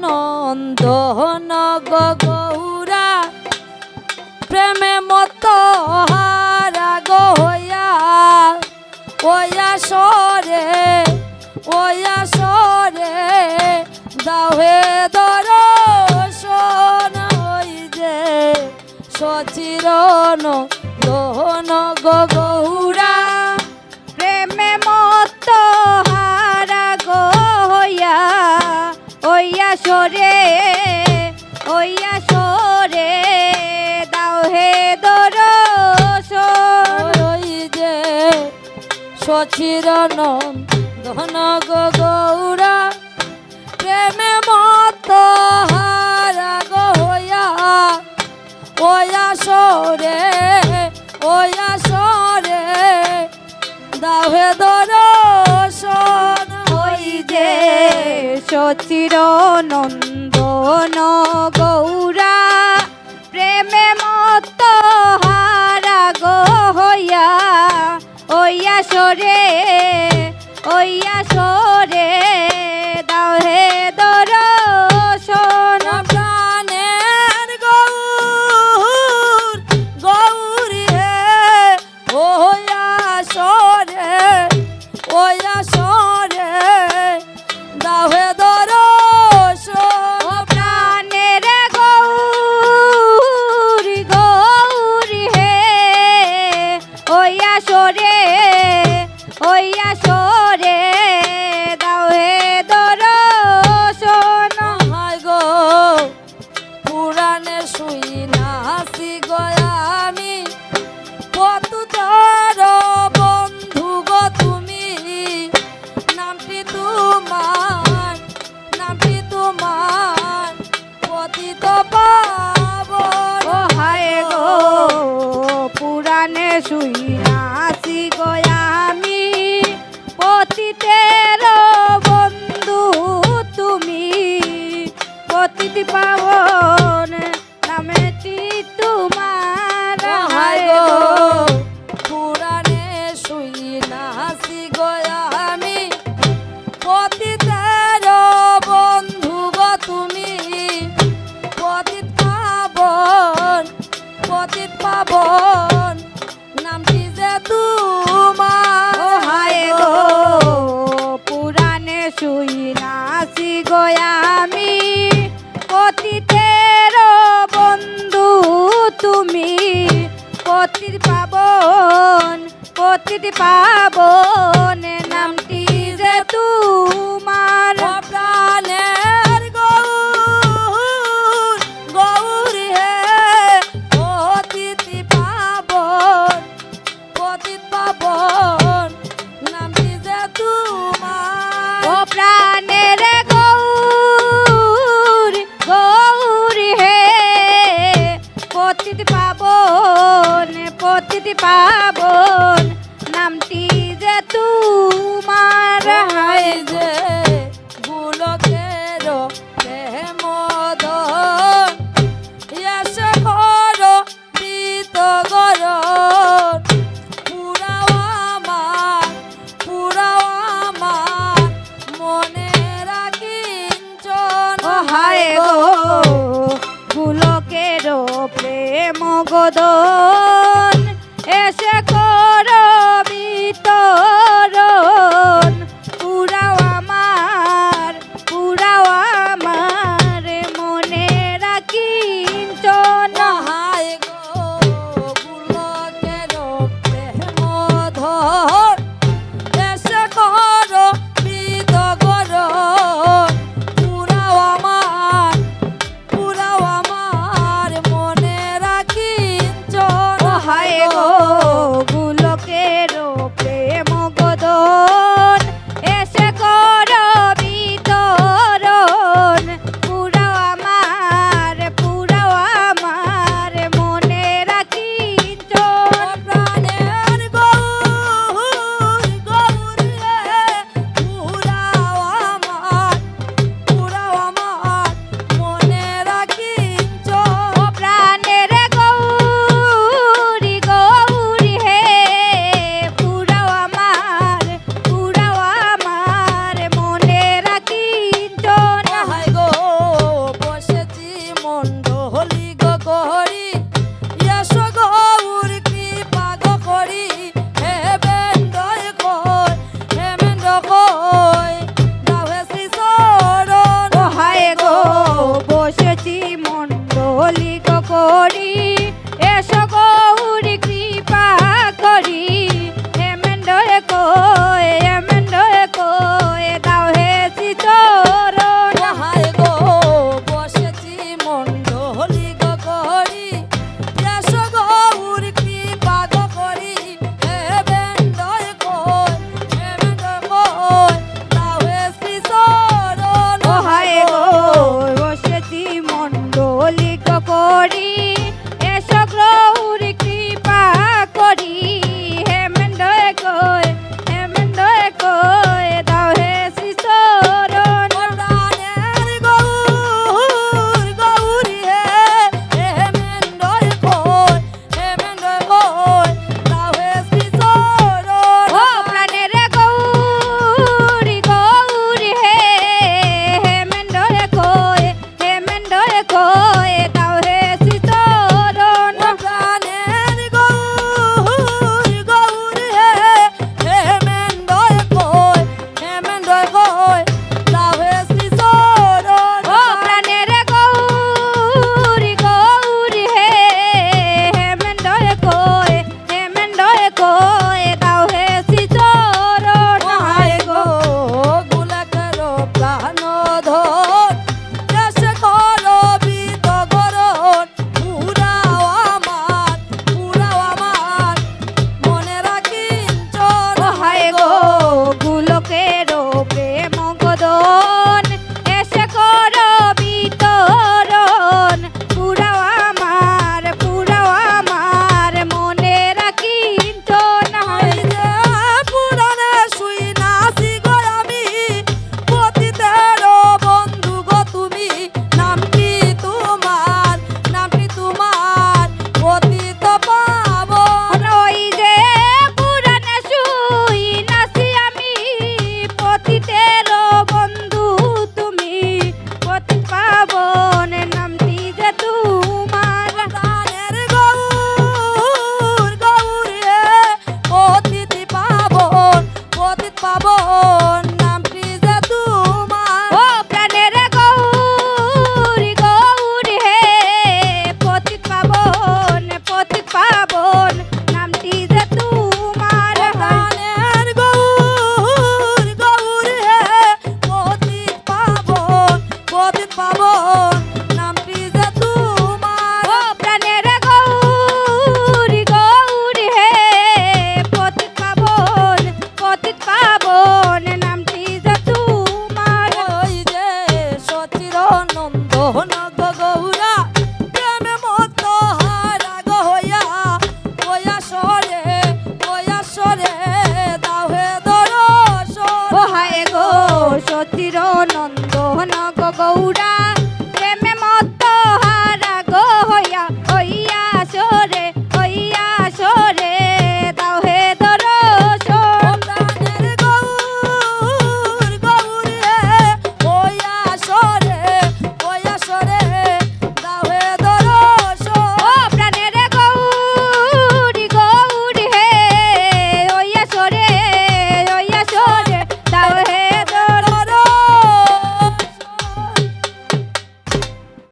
নন্দন গৌরা প্রেমে মত হারা গো হইয়া ওয়া সরে দাও হে দর্শন হই যে সচির নন্দন গৌরা প্রেমে মত হারা গো হইয়া ওয়া সরে দাও হে দর্শন ওই যে সচির নন্দন গৌরা প্রেমে মত হারা গো হইয়া ওয়া সরে দাও হে দর্শন ওই যে সচির নন্দন গৌরা প্রেমে মত হারা গো হইয়া ওয়া সরে দাও হে দর্শন প্রাণের গৌরী হে ওয়া সরে দাও হে দর্শন প্রাণের গৌরী হে ওয়া সরে দাও হে দর্শন হায় গো পুরাণে শুই না হাসি গয়া আমি পতুতার বন্ধু গো তুমি নামটি তোমার পতিত পাবন ও হায় গো পুরাণে শুই নাসি গয়া আমি পতিতের বন্ধু তুমি পতিত পাবন নামেটি তোমার হায় গো পুরাণে শুই না হাসি গয়া আমি পতিতের বন্ধু গো তুমি পতিত পাবন নামটি যে তোমার ও হায় গো পুরাণে শুই নাসি গয়া আমি পতিতের বন্ধু তুমি পতিত পাবন নামটি যে তোমার প্রাণের গৌরী হে পতিত পাবন নামটি যে তোমার ও প্রাণের গৌরী হে পতিত পাবন নামটি যে তোমার হায় যে গুলকের প্রেম দন এসে ঘর দিত গরণ পুরাও আমার মনে রাখিঞ্চন ও হায় গো পুলকের প্রেম গদন